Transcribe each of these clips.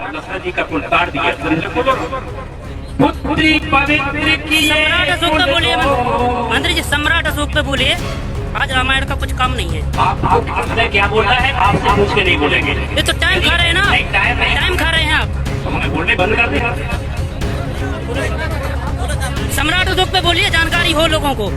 दशरथ जी का कुल काट दिया। पुत्री पवित्र किए। सम्राट अशोक पे बोलिए मंत्री जी, सम्राट अशोक पे बोलिए। आज रामायण का कुछ कम नहीं है। आपने क्या बोला है? आपसे पूछ के नहीं बोलेंगे। ये तो टाइम खा रहे हैं ना, टाइम खा रहे हैं आप। हमें बोलने बंद कर दें। सम्राट अशोक पे बोलिए, जानकारी हो लोगों को।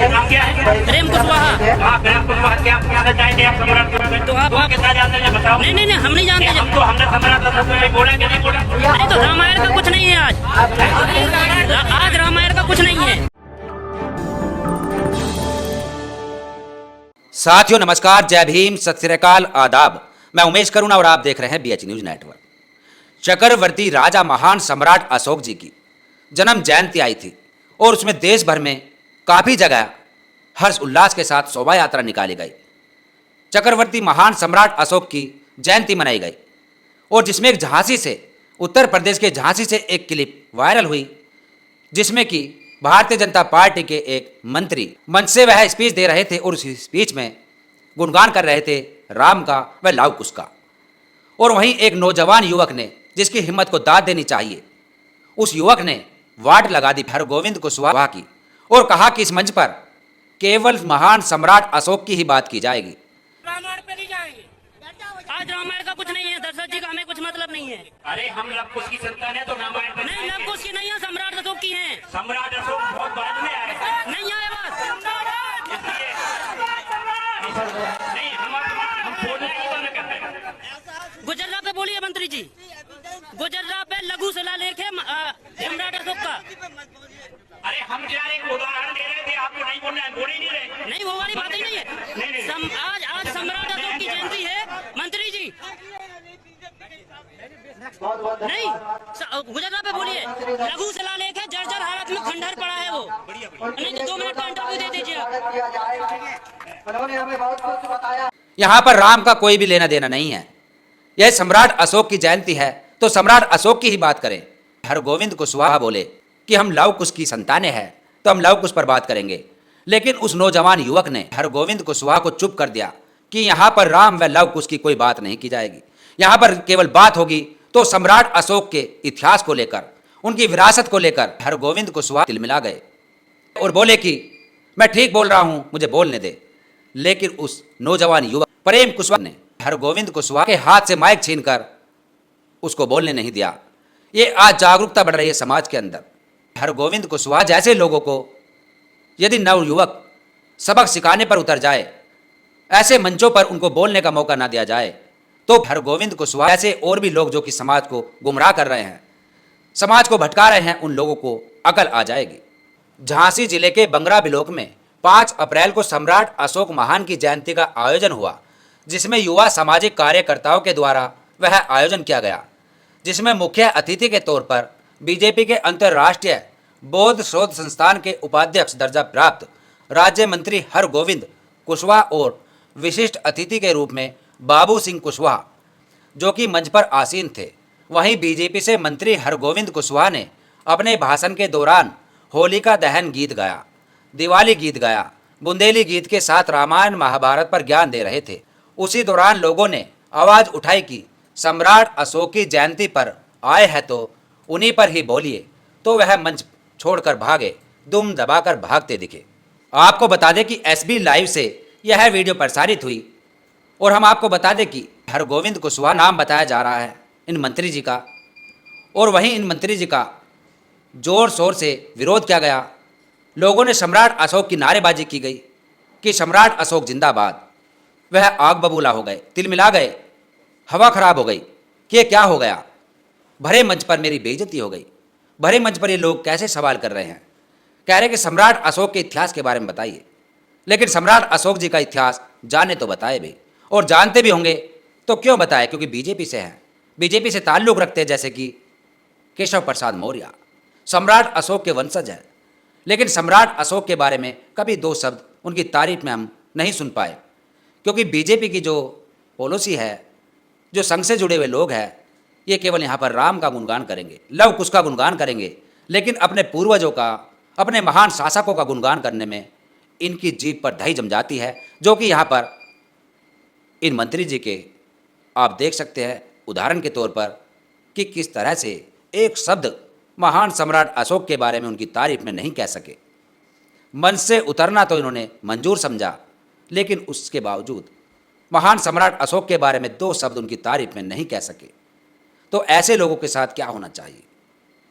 नाम क्या है? प्रेम कुशवाहा। हाँ, प्रेम कुशवाहा। क्या पूछना चाहेंगे आप सम्राट अशोक? तो आप कितना जानते हैं बताओ। नहीं, हम नहीं जानते। हमने सम्राट अशोक में बोला कि नहीं बोला? नहीं तो रामायण का कुछ नहीं है आज रामायण का कुछ नहीं है। साथियों नमस्कार, जय भीम, सत श्री अकाल, आदाब। मैं उमेश करुणा और आप देख रहे हैं BH न्यूज नेटवर्क। चक्रवर्ती राजा महान सम्राट अशोक जी की जन्म जयंती आई थी और उसमें देश भर में काफ़ी जगह हर्ष उल्लास के साथ शोभा यात्रा निकाली गई। चक्रवर्ती महान सम्राट अशोक की जयंती मनाई गई और जिसमें एक झांसी से, उत्तर प्रदेश के झांसी से एक क्लिप वायरल हुई, जिसमें कि भारतीय जनता पार्टी के एक मंत्री मंच से वह स्पीच दे रहे थे और उस स्पीच में गुणगान कर रहे थे राम का व लव कुश का। और वहीं एक नौजवान युवक ने, जिसकी हिम्मत को दाद देनी चाहिए, उस युवक ने वाट लगा दी हरगोविंद कुशवाहा की और कहा कि इस मंच पर केवल महान सम्राट अशोक की ही बात की जाएगी। रामायण पे नहीं जाएंगे। आज रामायण का कुछ नहीं है, दशरथ जी का हमें कुछ मतलब नहीं है। अरे हम लव कुश की संतान है तो रामायण पे नहीं, लव कुश की नहीं है, सम्राट अशोक की है। सम्राट अशोक बहुत बाद में आए हैं। नहीं आए बात। इसलिए नहीं, हम बोलने ही बंद कर देंगे। गुजर्रा पे बोलिए मंत्री जी, गुजर्रा पे लघु शिलालेख है सम्राट अशोक का। अरे हम क्या एक उदाहरण दे रहे थे, आपको नहीं बोलना है, बोल ही नहीं रहे। नहीं, वो वाली बात ही नहीं है। आज सम्राट अशोक की जयंती है मंत्री जी। नहीं, गुजरात पे बोलिए, लघु शिलालेख है, जर्जर हालत में खंडहर पड़ा है वो। नहीं तो 2 मिनट का इंटरव्यू दे दीजिए आप। यहाँ पर राम का कोई भी लेना देना नहीं है। यह सम्राट अशोक की जयंती है तो सम्राट अशोक की ही बात करें। हरगोविंद कुशवाहा बोले कि हम लव कुश की संतानें हैं तो हम लव कुश पर बात करेंगे, लेकिन उस नौजवान युवक ने हरगोविंद कुशवाहा को चुप कर दिया कि यहाँ पर राम व लव कुश की कोई बात नहीं की जाएगी। यहाँ पर केवल बात होगी तो सम्राट अशोक के इतिहास को लेकर, उनकी विरासत को लेकर। हरगोविंद कुशवाहा तिलमिला गए और बोले कि मैं ठीक बोल रहा हूँ, मुझे बोलने दे। लेकिन उस नौजवान युवक प्रेम कुशवाहा ने हरगोविंद कुशवाहा के हाथ से माइक छीनकर उसको बोलने नहीं दिया। ये आज जागरूकता बढ़ रही है समाज के अंदर। हरगोविंद कुशवाहा जैसे लोगों को यदि नवयुवक सबक सिखाने पर उतर जाए, ऐसे मंचों पर उनको बोलने का मौका ना दिया जाए, तो हरगोविंद कुशवाहा ऐसे और भी लोग जो कि समाज को गुमराह कर रहे हैं, समाज को भटका रहे हैं, उन लोगों को अकल आ जाएगी। झांसी जिले के बंगरा ब्लॉक में 5 अप्रैल को सम्राट अशोक महान की जयंती का आयोजन हुआ, जिसमें युवा सामाजिक कार्यकर्ताओं के द्वारा वह आयोजन किया गया, जिसमें मुख्य अतिथि के तौर पर बीजेपी के अंतर्राष्ट्रीय बौद्ध शोध संस्थान के उपाध्यक्ष दर्जा प्राप्त राज्य मंत्री हरगोविंद कुशवाहा और विशिष्ट अतिथि के रूप में बाबू सिंह कुशवाहा, जो कि मंच पर आसीन थे। वहीं बीजेपी से मंत्री हरगोविंद कुशवाहा ने अपने भाषण के दौरान होलिका दहन गीत गाया, दिवाली गीत गाया, बुंदेली गीत के साथ रामायण महाभारत पर ज्ञान दे रहे थे। उसी दौरान लोगों ने आवाज़ उठाई कि सम्राट अशोक की जयंती पर आए हैं तो उन्हीं पर ही बोलिए, तो वह मंच छोड़कर भागे, दुम दबाकर भागते दिखे। आपको बता दें कि SB लाइव से यह वीडियो प्रसारित हुई और हम आपको बता दें कि हरगोविंद कुशवाहा नाम बताया जा रहा है इन मंत्री जी का, और वहीं इन मंत्री जी का जोर शोर से विरोध किया गया। लोगों ने सम्राट अशोक की नारेबाजी की गई कि सम्राट अशोक जिंदाबाद। वह आग बबूला हो गए, तिलमिला गए, हवा खराब हो गई कि ये क्या हो गया। भरे मंच पर मेरी बेइज्जती हो गई। भरे मंच पर ये लोग कैसे सवाल कर रहे हैं, कह रहे कि सम्राट अशोक के इतिहास के बारे में बताइए। लेकिन सम्राट अशोक जी का इतिहास जाने तो बताए भी, और जानते भी होंगे तो क्यों बताए, क्योंकि बीजेपी से हैं, बीजेपी से ताल्लुक़ रखते हैं, जैसे कि केशव प्रसाद मौर्य सम्राट अशोक के वंशज हैं। लेकिन सम्राट अशोक के बारे में कभी 2 शब्द उनकी तारीफ में हम नहीं सुन पाए, क्योंकि बीजेपी की जो पॉलिसी है, जो संघ से जुड़े हुए लोग हैं, ये केवल यहाँ पर राम का गुणगान करेंगे, लव कुश का गुणगान करेंगे, लेकिन अपने पूर्वजों का, अपने महान शासकों का गुणगान करने में इनकी जीभ पर दही जम जाती है, जो कि यहाँ पर इन मंत्री जी के आप देख सकते हैं उदाहरण के तौर पर कि किस तरह से एक शब्द महान सम्राट अशोक के बारे में उनकी तारीफ में नहीं कह सके। मन से उतरना तो इन्होंने मंजूर समझा, लेकिन उसके बावजूद महान सम्राट अशोक के बारे में 2 शब्द उनकी तारीफ में नहीं कह सके। तो ऐसे लोगों के साथ क्या होना चाहिए?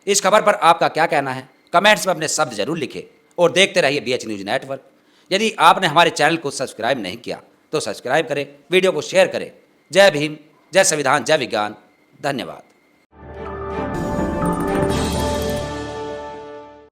इस खबर पर आपका क्या कहना है? कमेंट्स में अपने शब्द जरूर लिखें और देखते रहिए BH न्यूज़ नेटवर्क। यदि आपने हमारे चैनल को सब्सक्राइब नहीं किया तो सब्सक्राइब करें, वीडियो को शेयर करें। जय भीम, जय संविधान, जय विज्ञान। धन्यवाद।